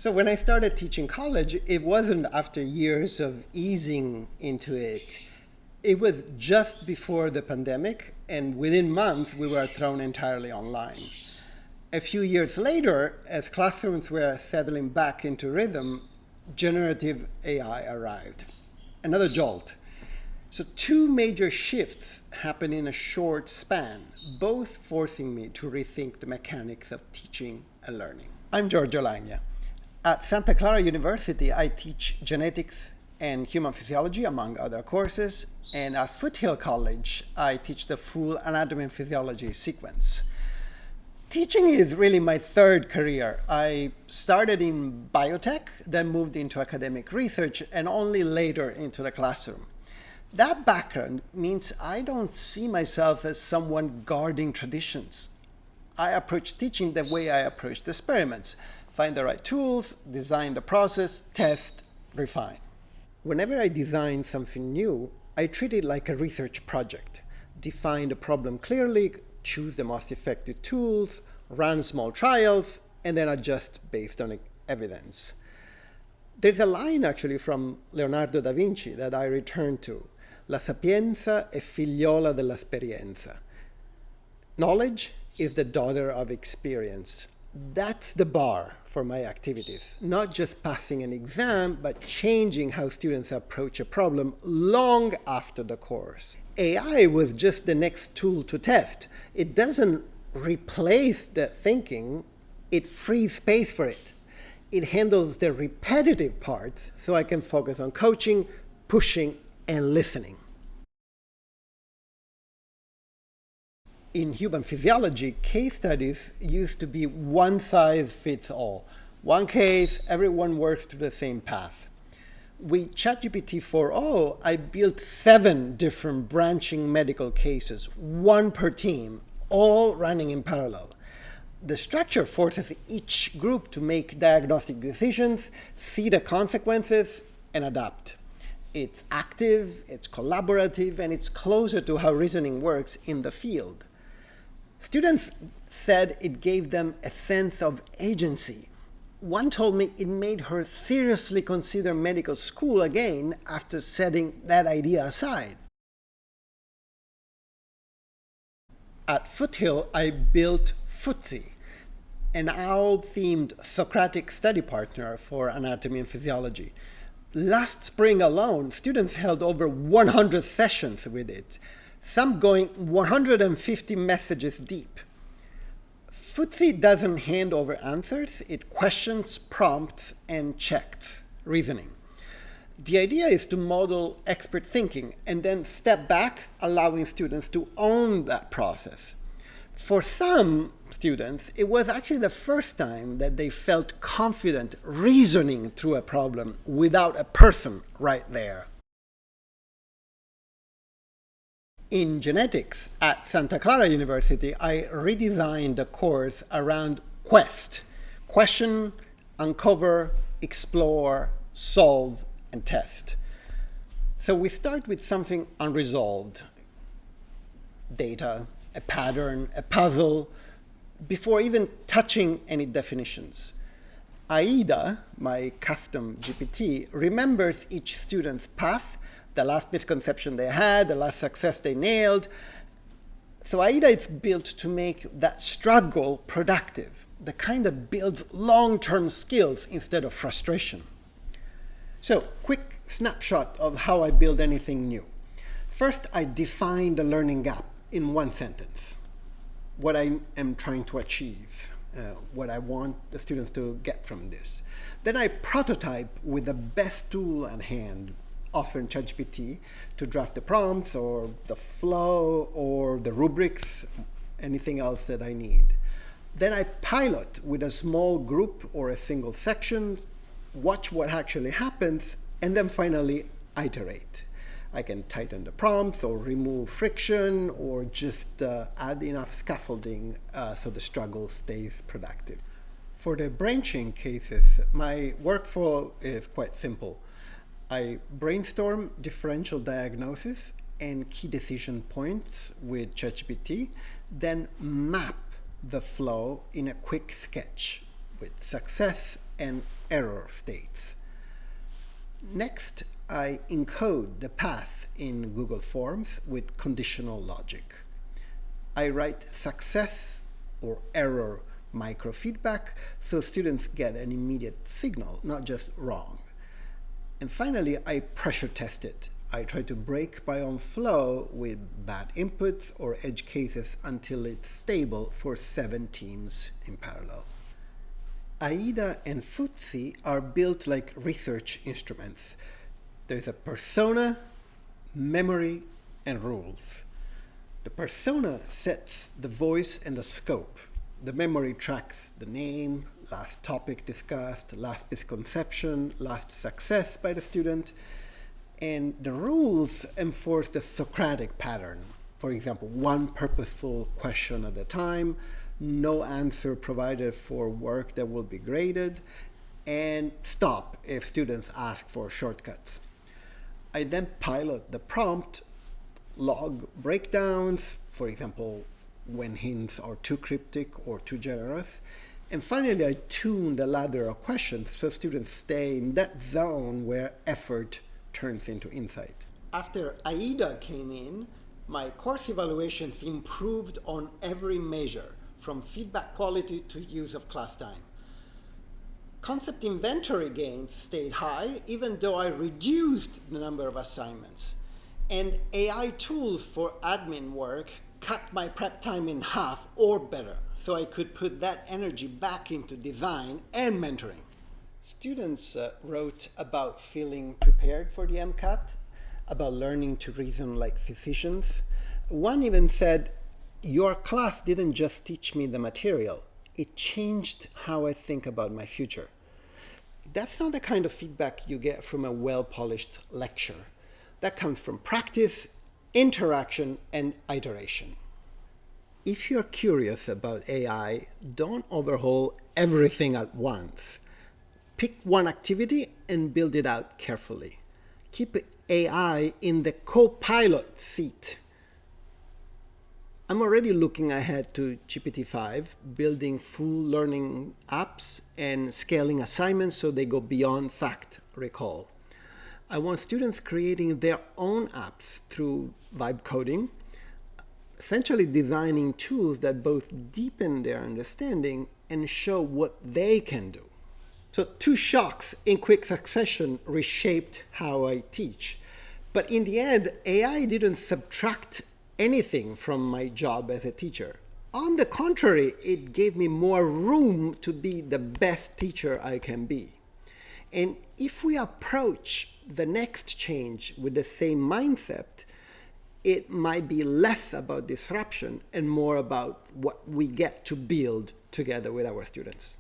So when I started teaching college, it wasn't after years of easing into it. It was just before the pandemic, and within months, we were thrown entirely online. A few years later, as classrooms were settling back into rhythm, generative AI arrived. Another jolt. So two major shifts happened in a short span, both forcing me to rethink the mechanics of teaching and learning. I'm Giorgio Lagna. At Santa Clara University, I teach genetics and human physiology, among other courses, and at Foothill College, I teach the full anatomy and physiology sequence. Teaching is really my third career. I started in biotech, then moved into academic research, and only later into the classroom. That background means I don't see myself as someone guarding traditions. I approach teaching the way I approached experiments. Find the right tools, design the process, test, refine. Whenever I design something new, I treat it like a research project. Define the problem clearly, choose the most effective tools, run small trials, and then adjust based on evidence. There's a line actually from Leonardo da Vinci that I return to. La sapienza è figliola dell'esperienza. Knowledge is the daughter of experience. That's the bar for my activities. Not just passing an exam, but changing how students approach a problem long after the course. AI was just the next tool to test. It doesn't replace the thinking, it frees space for it. It handles the repetitive parts so I can focus on coaching, pushing, and listening. In human physiology, case studies used to be one size fits all. One case, everyone works through the same path. With ChatGPT 4.0, I built 7 different branching medical cases, one per team, all running in parallel. The structure forces each group to make diagnostic decisions, see the consequences, and adapt. It's active, it's collaborative, and it's closer to how reasoning works in the field. Students said it gave them a sense of agency. One told me it made her seriously consider medical school again after setting that idea aside. At Foothill, I built Footsie, an owl-themed Socratic study partner for anatomy and physiology. Last spring alone, students held over 100 sessions with it, some going 150 messages deep. Footsie doesn't hand over answers, it questions, prompts, and checks reasoning. The idea is to model expert thinking and then step back, allowing students to own that process. For some students, it was actually the first time that they felt confident reasoning through a problem without a person right there. In genetics at Santa Clara University, I redesigned the course around QUEST: question, uncover, explore, solve, and test. So we start with something unresolved, data, a pattern, a puzzle, before even touching any definitions. AIDA, my custom GPT, remembers each student's path, the last misconception they had, the last success they nailed. So AIDA is built to make that struggle productive, the kind that builds long-term skills instead of frustration. So, quick snapshot of how I build anything new. First, I define the learning gap in one sentence. What I am trying to achieve, what I want the students to get from this. Then I prototype with the best tool at hand, often ChatGPT, to draft the prompts or the flow or the rubrics, anything else that I need. Then I pilot with a small group or a single section, watch what actually happens, and then finally iterate. I can tighten the prompts or remove friction or just add enough scaffolding so the struggle stays productive. For the branching cases, my workflow is quite simple. I brainstorm differential diagnosis and key decision points with ChatGPT, then map the flow in a quick sketch with success and error states. Next, I encode the path in Google Forms with conditional logic. I write success or error microfeedback so students get an immediate signal, not just wrong. And finally, I pressure test it. I try to break my own flow with bad inputs or edge cases until it's stable for 7 teams in parallel. AIDA and FTSE are built like research instruments. There's a persona, memory, and rules. The persona sets the voice and the scope. The memory tracks the name, last topic discussed, last misconception, last success by the student. And the rules enforce the Socratic pattern. For example, one purposeful question at a time, no answer provided for work that will be graded, and stop if students ask for shortcuts. I then pilot the prompt, log breakdowns, for example, when hints are too cryptic or too generous. And finally, I tune the ladder of questions so students stay in that zone where effort turns into insight. After AIDA came in, my course evaluations improved on every measure, from feedback quality to use of class time. Concept inventory gains stayed high, even though I reduced the number of assignments. And AI tools for admin work cut my prep time in half or better, so I could put that energy back into design and mentoring. Students wrote about feeling prepared for the MCAT, about learning to reason like physicians. One even said, "Your class didn't just teach me the material, it changed how I think about my future." That's not the kind of feedback you get from a well-polished lecture. That comes from practice, interaction, and iteration. If you're curious about AI, don't overhaul everything at once. Pick one activity and build it out carefully. Keep AI in the co-pilot seat. I'm already looking ahead to GPT-5, building full learning apps and scaling assignments so they go beyond fact recall. I want students creating their own apps through vibe coding, essentially designing tools that both deepen their understanding and show what they can do. So 2 shocks in quick succession reshaped how I teach. But in the end, AI didn't subtract anything from my job as a teacher. On the contrary, it gave me more room to be the best teacher I can be. And if we approach the next change with the same mindset, it might be less about disruption and more about what we get to build together with our students.